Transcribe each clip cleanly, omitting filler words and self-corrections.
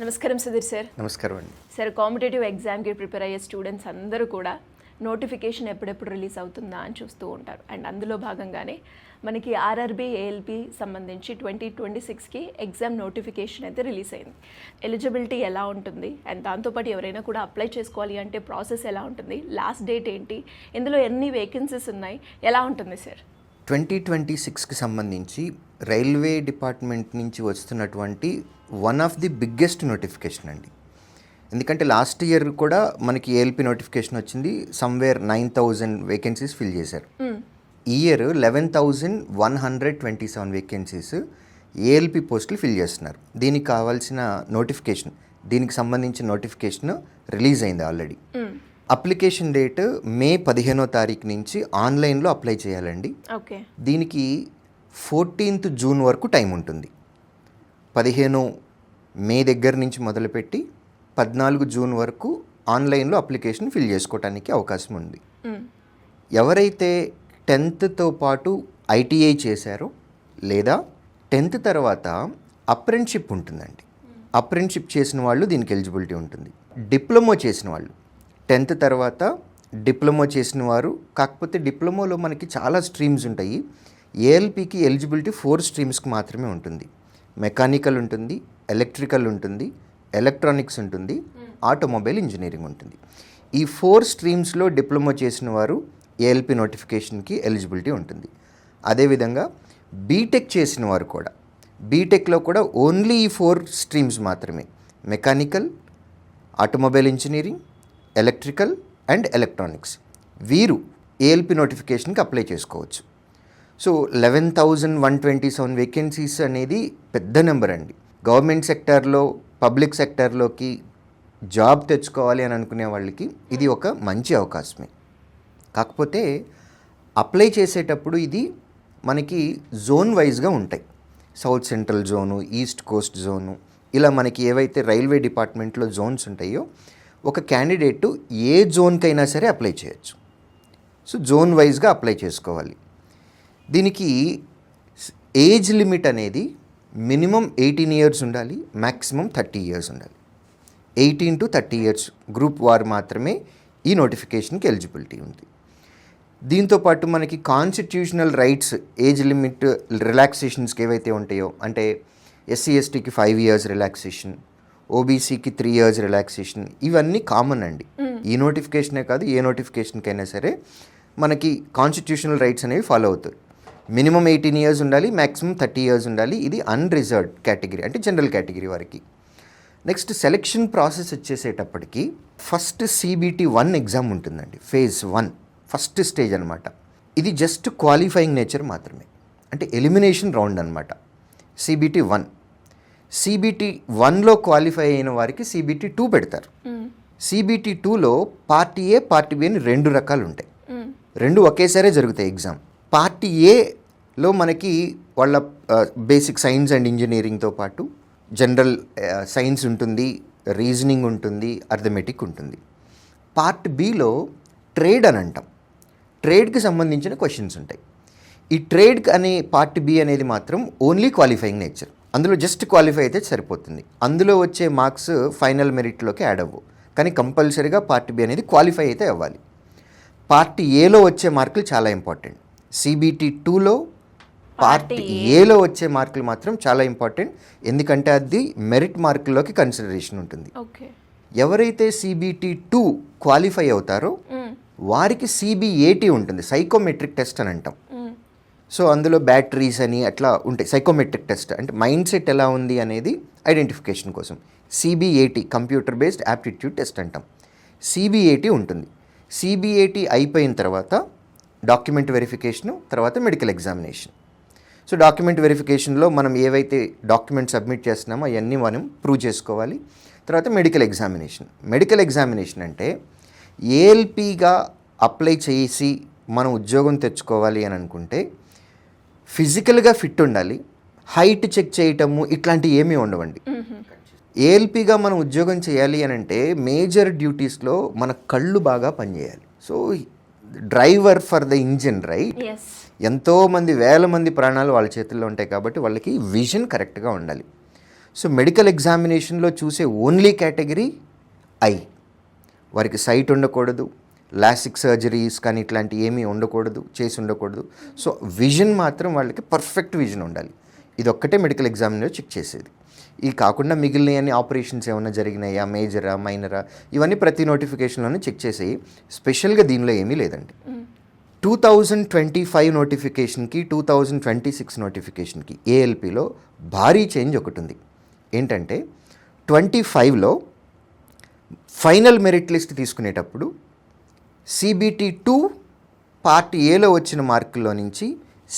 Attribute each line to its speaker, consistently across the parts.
Speaker 1: నమస్కారం సుధీర్ సార్.
Speaker 2: నమస్కారం అండి.
Speaker 1: సార్, కాంపిటేటివ్ ఎగ్జామ్కి ప్రిపేర్ అయ్యే స్టూడెంట్స్ అందరూ కూడా నోటిఫికేషన్ ఎప్పుడెప్పుడు రిలీజ్ అవుతుందా అని చూస్తూ ఉంటారు. అండ్ అందులో భాగంగానే మనకి ఆర్ఆర్బీ ఏఎల్పి సంబంధించి 2026కి ఎగ్జామ్ నోటిఫికేషన్ అయితే రిలీజ్ అయింది. ఎలిజిబిలిటీ ఎలా ఉంటుంది అండ్ దాంతోపాటు ఎవరైనా కూడా అప్లై చేసుకోవాలి అంటే ప్రాసెస్ ఎలా ఉంటుంది, లాస్ట్ డేట్ ఏంటి, ఇందులో ఎన్ని వేకెన్సీస్ ఉన్నాయి, ఎలా ఉంటుంది సార్?
Speaker 2: 2026కి సంబంధించి రైల్వే డిపార్ట్మెంట్ నుంచి వస్తున్నటువంటి one of the biggest notification అండి. ఎందుకంటే లాస్ట్ ఇయర్ కూడా మనకి ఏఎల్పి నోటిఫికేషన్ వచ్చింది, సమ్వేర్ 9,000 వేకెన్సీస్ ఫిల్ చేశారు. ఈ ఇయర్ 11,127 వేకెన్సీస్ ఏఎల్పి పోస్టులు ఫిల్ చేస్తున్నారు. దీనికి కావాల్సిన నోటిఫికేషన్, దీనికి సంబంధించిన నోటిఫికేషన్ రిలీజ్ అయింది ఆల్రెడీ. అప్లికేషన్ డేట్ మే 15వ తారీఖు నుంచి ఆన్లైన్లో అప్లై చేయాలండి.
Speaker 1: ఓకే.
Speaker 2: దీనికి 14th జూన్ వరకు టైం ఉంటుంది. 15 మే దగ్గర నుంచి మొదలుపెట్టి 14 జూన్ వరకు ఆన్లైన్లో అప్లికేషన్ ఫిల్ చేసుకోవడానికి అవకాశం ఉంది. ఎవరైతే 10థ్తో పాటు ఐటీఐ చేశారో లేదా 10th తర్వాత అప్రెంటిషిప్ ఉంటుందండి, అప్రెంటిషిప్ చేసిన వాళ్ళు దీనికి ఎలిజిబిలిటీ ఉంటుంది. డిప్లొమా చేసిన వాళ్ళు 10th తర్వాత డిప్లొమా చేసిన వారు, కాకపోతే డిప్లొమాలో మనకి చాలా స్ట్రీమ్స్ ఉంటాయి. ఏఎల్పికి ఎలిజిబిలిటీ 4 స్ట్రీమ్స్కి మాత్రమే ఉంటుంది. మెకానికల్ ఉంటుంది, ఎలక్ట్రికల్ ఉంటుంది, ఎలక్ట్రానిక్స్ ఉంటుంది, ఆటోమొబైల్ ఇంజనీరింగ్ ఉంటుంది. ఈ 4 స్ట్రీమ్స్లో డిప్లొమా చేసిన వారు ఏఎల్పి నోటిఫికేషన్కి ఎలిజిబిలిటీ ఉంటుంది. అదేవిధంగా బీటెక్ చేసిన వారు కూడా, బీటెక్లో కూడా ఓన్లీ ఈ 4 స్ట్రీమ్స్ మాత్రమే, mechanical, automobile engineering, electrical and electronics, వీరు ఏఎల్పి నోటిఫికేషన్కి అప్లై చేసుకోవచ్చు. సో 11,127 వేకెన్సీస్ అనేది పెద్ద నెంబర్ అండి. గవర్నమెంట్ సెక్టార్లో, పబ్లిక్ సెక్టార్లోకి జాబ్ తెచ్చుకోవాలి అని అనుకునే వాళ్ళకి ఇది ఒక మంచి అవకాశమే. కాకపోతే అప్లై చేసేటప్పుడు ఇది మనకి జోన్ వైజ్గా ఉంటాయి. South central zone, east Coast zone, ఇలా మనకి ఏవైతే రైల్వే డిపార్ట్మెంట్లో జోన్స్ ఉంటాయో ఒక క్యాండిడేటు ఏ జోన్కైనా సరే అప్లై చేయొచ్చు. సో జోన్ వైజ్గా అప్లై చేసుకోవాలి. దీనికి ఏజ్ లిమిట్ అనేది మినిమం 18 ఇయర్స్ ఉండాలి, మ్యాక్సిమం 30 ఇయర్స్ ఉండాలి. 18 to 30 ఇయర్స్ గ్రూప్ వారు మాత్రమే ఈ నోటిఫికేషన్కి ఎలిజిబిలిటీ ఉంది. దీంతోపాటు మనకి కాన్స్టిట్యూషనల్ రైట్స్, ఏజ్ లిమిట్ రిలాక్సేషన్స్కి ఏవైతే ఉంటాయో, అంటే ఎస్సీ ఎస్టీకి 5 ఇయర్స్ రిలాక్సేషన్, ఓబీసీకి 3 ఇయర్స్ రిలాక్సేషన్, ఇవన్నీ కామన్ అండి. ఈ నోటిఫికేషనే కాదు, ఏ నోటిఫికేషన్కైనా సరే మనకి కాన్స్టిట్యూషనల్ రైట్స్ అనేవి ఫాలో అవుతాయి. మినిమం 18 ఇయర్స్ ఉండాలి, మ్యాక్సిమం 30 ఇయర్స్ ఉండాలి. ఇది అన్రిజర్వ్డ్ కేటగిరీ, అంటే జనరల్ కేటగిరీ వారికి. నెక్స్ట్ సెలెక్షన్ ప్రాసెస్ వచ్చేసేటప్పటికి ఫస్ట్ CBT 1 ఎగ్జామ్ ఉంటుందండి, ఫేజ్ 1, ఫస్ట్ స్టేజ్ అనమాట. ఇది జస్ట్ క్వాలిఫైయింగ్ నేచర్ మాత్రమే, అంటే ఎలిమినేషన్ రౌండ్ అనమాట. CBT 1, CBT 1లో క్వాలిఫై అయిన వారికి CBT 2 పెడతారు. CBT 2లో పార్ట్ ఏ, పార్ట్ బి అని 2 రకాలు ఉంటాయి. 2 ఒకేసారి జరుగుతాయి ఎగ్జామ్. పార్ట్ ఏలో మనకి వాళ్ళ బేసిక్ సైన్స్ అండ్ ఇంజనీరింగ్తో పాటు జనరల్ సైన్స్ ఉంటుంది, రీజనింగ్ ఉంటుంది, అర్థమెటిక్ ఉంటుంది. పార్ట్ బిలో ట్రేడ్ అని అంటాం, ట్రేడ్కి సంబంధించిన క్వశ్చన్స్ ఉంటాయి. ఈ ట్రేడ్ అనే పార్ట్ బి అనేది మాత్రం ఓన్లీ క్వాలిఫైయింగ్ నేచర్, అందులో జస్ట్ క్వాలిఫై అయితే సరిపోతుంది. అందులో వచ్చే మార్క్స్ ఫైనల్ మెరిట్లోకి యాడ్ అవ్వవు, కానీ కంపల్సరీగా పార్ట్ బి అనేది క్వాలిఫై అయితే అవ్వాలి. పార్ట్ ఏలో వచ్చే మార్కులు చాలా ఇంపార్టెంట్. CBT 2లో పార్ట్ ఏలో వచ్చే మార్కులు మాత్రం చాలా ఇంపార్టెంట్, ఎందుకంటే అది మెరిట్ మార్కుల్లోకి కన్సిడరేషన్ ఉంటుంది. ఎవరైతే CBT 2 క్వాలిఫై అవుతారో వారికి CBAT ఉంటుంది, సైకోమెట్రిక్ టెస్ట్ అని అంటాం. సో అందులో బ్యాటరీస్ అని అట్లా ఉంటాయి. సైకోమెట్రిక్ టెస్ట్ అంటే మైండ్ సెట్ ఎలా ఉంది అనేది ఐడెంటిఫికేషన్ కోసం. CBAT computer based aptitude test అంటాం. CBAT ఉంటుంది. CBAT అయిపోయిన తర్వాత డాక్యుమెంట్ వెరిఫికేషను, తర్వాత మెడికల్ ఎగ్జామినేషన్. సో డాక్యుమెంట్ వెరిఫికేషన్లో మనం ఏవైతే డాక్యుమెంట్ సబ్మిట్ చేస్తున్నామో అవన్నీ మనం ప్రూవ్ చేసుకోవాలి. తర్వాత మెడికల్ ఎగ్జామినేషన్. మెడికల్ ఎగ్జామినేషన్ అంటే ఏఎల్పిగా అప్లై చేసి మనం ఉద్యోగం తెచ్చుకోవాలి అని అనుకుంటే ఫిజికల్గా ఫిట్ ఉండాలి, హైట్ చెక్ చేయటము ఇట్లాంటివి ఏమీ ఉండవండి. ఏఎల్పిగా మనం ఉద్యోగం చేయాలి అని అంటే మేజర్ డ్యూటీస్లో మన కళ్ళు బాగా పనిచేయాలి. So driver for the engine, right? ఎంతోమంది, వేల మంది ప్రాణాలు వాళ్ళ చేతుల్లో ఉంటాయి కాబట్టి వాళ్ళకి విజన్ కరెక్ట్గా ఉండాలి. సో మెడికల్ ఎగ్జామినేషన్లో చూసే ఓన్లీ కేటగిరీ ఐ. వారికి సైట్ ఉండకూడదు, లాసిక్ సర్జరీస్ కానీ ఇట్లాంటి ఏమీ ఉండకూడదు, చేసి ఉండకూడదు. సో విజన్ మాత్రం వాళ్ళకి పర్ఫెక్ట్ విజన్ ఉండాలి. ఇది ఒక్కటే మెడికల్ ఎగ్జామినర్ చెక్ చేసేది. ఇది కాకుండా మిగిలిన అన్ని ఆపరేషన్స్ ఏమైనా జరిగినాయా, మేజరా, మైనరా, ఇవన్నీ ప్రతి నోటిఫికేషన్లోనే చెక్ చేసేవి. స్పెషల్గా దీనిలో ఏమీ లేదండి. 2025 నోటిఫికేషన్కి 2026 నోటిఫికేషన్కి ఏఎల్పిలో భారీ చేంజ్ ఒకటి ఉంది. ఏంటంటే 25లో ఫైనల్ మెరిట్ లిస్ట్ తీసుకునేటప్పుడు CBT 2 పార్ట్ ఏలో వచ్చిన మార్కుల్లో నుంచి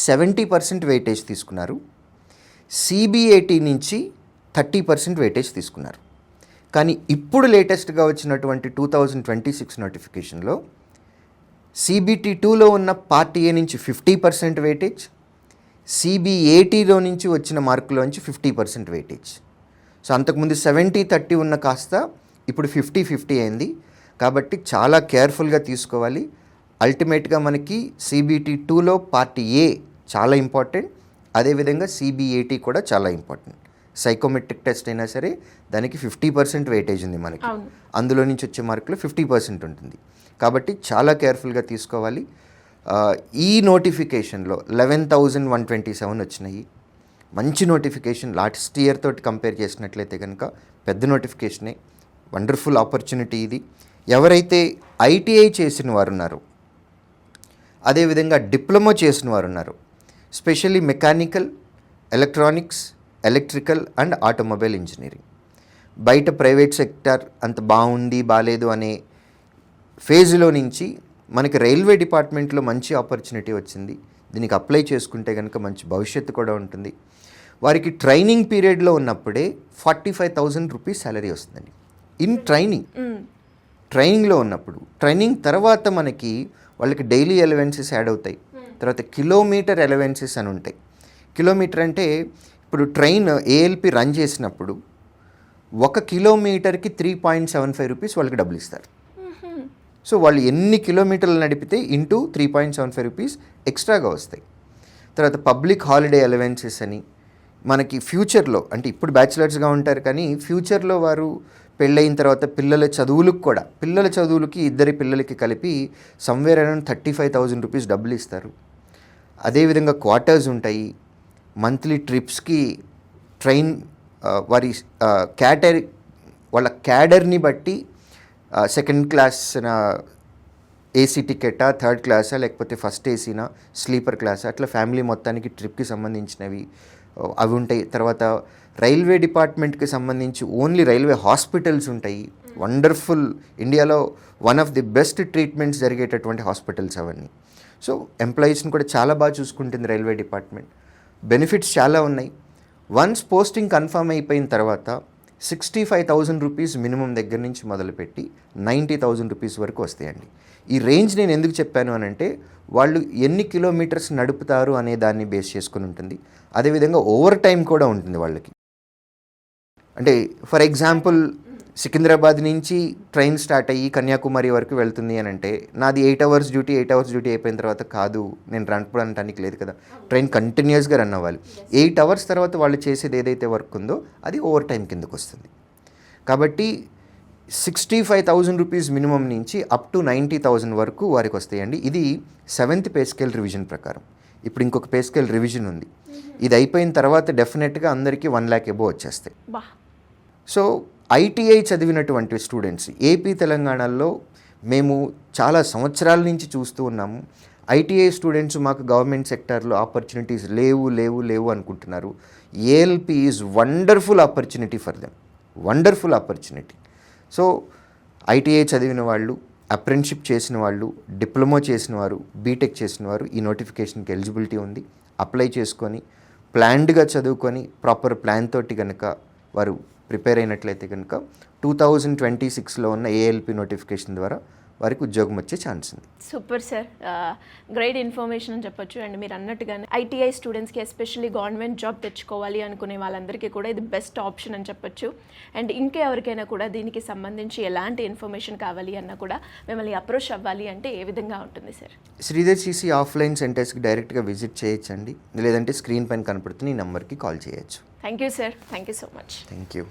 Speaker 2: 70% వెయిటేజ్ తీసుకున్నారు. CBAT నుంచి 30% వెయిటేజ్ తీసుకున్నారు. కానీ ఇప్పుడు లేటెస్ట్గా వచ్చినటువంటి 2026 నోటిఫికేషన్లో CBT 2లో ఉన్న పార్ట్ ఏ నుంచి 50% వెయిటేజ్, CBATలో నుంచి వచ్చిన మార్కులోంచి 50% వెయిటేజ్. సో అంతకుముందు 70-30 ఉన్న కాస్త ఇప్పుడు 50-50 అయింది. కాబట్టి చాలా కేర్ఫుల్గా తీసుకోవాలి. అల్టిమేట్గా మనకి CBT 2లో పార్ట్ ఏ చాలా ఇంపార్టెంట్, అదేవిధంగా CBAT కూడా చాలా ఇంపార్టెంట్. సైకోమెట్రిక్ టెస్ట్ అయినా సరే దానికి 50% వెయిటేజ్ ఉంది మనకి, అందులో నుంచి వచ్చే మార్కులు 50% ఉంటుంది. కాబట్టి చాలా కేర్ఫుల్గా తీసుకోవాలి. ఈ నోటిఫికేషన్లో 11,127 వచ్చినాయి. మంచి నోటిఫికేషన్. లాస్ట్ ఇయర్ తోటి కంపేర్ చేసినట్లయితే కనుక పెద్ద నోటిఫికేషనే, వండర్ఫుల్ ఆపర్చునిటీ ఇది. ఎవరైతే ITI చేసిన వారు ఉన్నారో, అదేవిధంగా డిప్లొమా చేసిన వారు ఉన్నారు, specially mechanical, electronics, electrical and automobile engineering, బయట ప్రైవేట్ సెక్టర్ అంత బాగుంది బాలేదు అనే ఫేజ్లో నుంచి మనకి రైల్వే డిపార్ట్మెంట్లో మంచి ఆపర్చునిటీ వచ్చింది. దీనికి అప్లై చేసుకుంటే కనుక మంచి భవిష్యత్తు కూడా ఉంటుంది. వారికి ట్రైనింగ్ పీరియడ్లో ఉన్నప్పుడే 45,000 రూపీస్ శాలరీ వస్తుందండి. ఇన్ ట్రైనింగ్లో ఉన్నప్పుడు. ట్రైనింగ్ తర్వాత మనకి వాళ్ళకి డైలీ అలవెన్సెస్ యాడ్ అవుతాయి. తర్వాత కిలోమీటర్ అలవెన్సెస్ అని ఉంటాయి. కిలోమీటర్ అంటే ఇప్పుడు ట్రైన్ ఏఎల్పి రన్ చేసినప్పుడు 1 కిలోమీటర్కి 3.75 రూపీస్ వాళ్ళకి డబ్బులు ఇస్తారు. సో వాళ్ళు ఎన్ని కిలోమీటర్లు నడిపితే ఇంటూ 3.75 రూపీస్ ఎక్స్ట్రాగా వస్తాయి. తర్వాత పబ్లిక్ హాలిడే అలవెన్సెస్ అని మనకి ఫ్యూచర్లో, అంటే ఇప్పుడు బ్యాచిలర్స్గా ఉంటారు కానీ ఫ్యూచర్లో వారు పెళ్ళయిన తర్వాత పిల్లల చదువులకి ఇద్దరి పిల్లలకి కలిపి సమ్వేర్ అరౌండ్ 35,000 రూపీస్ డబ్బులు ఇస్తారు. అదేవిధంగా క్వార్టర్స్ ఉంటాయి. మంత్లీ ట్రిప్స్కి ట్రైన్ వారి వాళ్ళ క్యాడర్ని బట్టి సెకండ్ క్లాస్ ఏసీ టికెటా, థర్డ్ క్లాసా, లేకపోతే ఫస్ట్ ఏసీనా, స్లీపర్ క్లాసా, అట్లా ఫ్యామిలీ మొత్తానికి ట్రిప్కి సంబంధించినవి అవి ఉంటాయి. తర్వాత రైల్వే డిపార్ట్మెంట్కి సంబంధించి ఓన్లీ రైల్వే హాస్పిటల్స్ ఉంటాయి. వండర్ఫుల్, ఇండియాలో one of the best treatments జరిగేటటువంటి హాస్పిటల్స్ అవన్నీ. సో ఎంప్లాయీస్ని కూడా చాలా బాగా చూసుకుంటుంది రైల్వే డిపార్ట్మెంట్. బెనిఫిట్స్ చాలా ఉన్నాయి. వన్స్ పోస్టింగ్ కన్ఫర్మ్ అయిపోయిన తర్వాత 65,000 రూపీస్ మినిమం దగ్గర నుంచి మొదలుపెట్టి 90,000 రూపీస్ వరకు వస్తాయండి. ఈ రేంజ్ నేను ఎందుకు చెప్పాను అని అంటే వాళ్ళు ఎన్ని కిలోమీటర్స్ నడుపుతారు అనే దాన్ని బేస్ చేసుకుని ఉంటుంది. అదేవిధంగా ఓవర్ టైం కూడా ఉంటుంది వాళ్ళకి. అంటే ఫర్ ఎగ్జాంపుల్ సికింద్రాబాద్ నుంచి ట్రైన్ స్టార్ట్ అయ్యి కన్యాకుమారి వరకు వెళ్తుంది అని అంటే నాది 8 అవర్స్ డ్యూటీ అయిపోయిన తర్వాత కాదు, నేను అనడానికి లేదు కదా. ట్రైన్ కంటిన్యూస్గా రన్ అవ్వాలి. 8 అవర్స్ తర్వాత వాళ్ళు చేసేది ఏదైతే వర్క్ ఉందో అది ఓవర్ టైం కిందకు వస్తుంది. కాబట్టి 65,000 రూపీస్ మినిమం నుంచి అప్ టు 90,000 వరకు వారికి వస్తాయండి. ఇది 7th పే స్కేల్ రివిజన్ ప్రకారం. ఇప్పుడు ఇంకొక పే స్కేల్ రివిజన్ ఉంది. ఇది అయిపోయిన తర్వాత డెఫినెట్గా అందరికీ 1 lakh అబోవ్ వచ్చేస్తాయి. సో ITI చదివినటువంటి స్టూడెంట్స్ ఏపీ తెలంగాణలో మేము చాలా సంవత్సరాల నుంచి చూస్తూ ఉన్నాము. ITI స్టూడెంట్స్ మాకు గవర్నమెంట్ సెక్టార్లో ఆపర్చునిటీస్ లేవు అనుకుంటున్నారు. ALP is wonderful opportunity for them, wonderful opportunity. So ITI చదివిన వాళ్ళు, అప్రెంటిషిప్ చేసిన వాళ్ళు, డిప్లొమా చేసిన వారు, బీటెక్ చేసిన వారు ఈ నోటిఫికేషన్కి ఎలిజిబిలిటీ ఉంది. అప్లై చేసుకొని ప్లాన్డ్గా చదువుకొని ప్రాపర్ ప్లాన్ తోటి కనుక వారు ప్రిపేర్ అయినట్లయితే కనుక 2026లో ఉన్న ALP నోటిఫికేషన్ ద్వారా వారికి ఉద్యోగం వచ్చే ఛాన్స్ ఉంది.
Speaker 1: సూపర్ సార్, గ్రేట్ ఇన్ఫర్మేషన్ అని చెప్పొచ్చు. అండ్ మీరు అన్నట్టుగానే ITI స్టూడెంట్స్కి ఎస్పెషల్లీ గవర్నమెంట్ జాబ్ తెచ్చుకోవాలి అనుకునే వాళ్ళందరికీ కూడా ఇది బెస్ట్ ఆప్షన్ అని చెప్పొచ్చు. అండ్ ఇంకా ఎవరికైనా కూడా దీనికి సంబంధించి ఎలాంటి ఇన్ఫర్మేషన్ కావాలి అన్నా కూడా మిమ్మల్ని అప్రోచ్ అవ్వాలి అంటే ఏ విధంగా ఉంటుంది సార్?
Speaker 2: శ్రీధర్ CC ఆఫ్లైన్ సెంటర్స్కి డైరెక్ట్గా విజిట్ చేయొచ్చండి, లేదంటే స్క్రీన్ పైన కనపడుతున్న ఈ నెంబర్కి కాల్ చేయొచ్చు.
Speaker 1: Thank you sir, thank you so much.
Speaker 2: Thank you.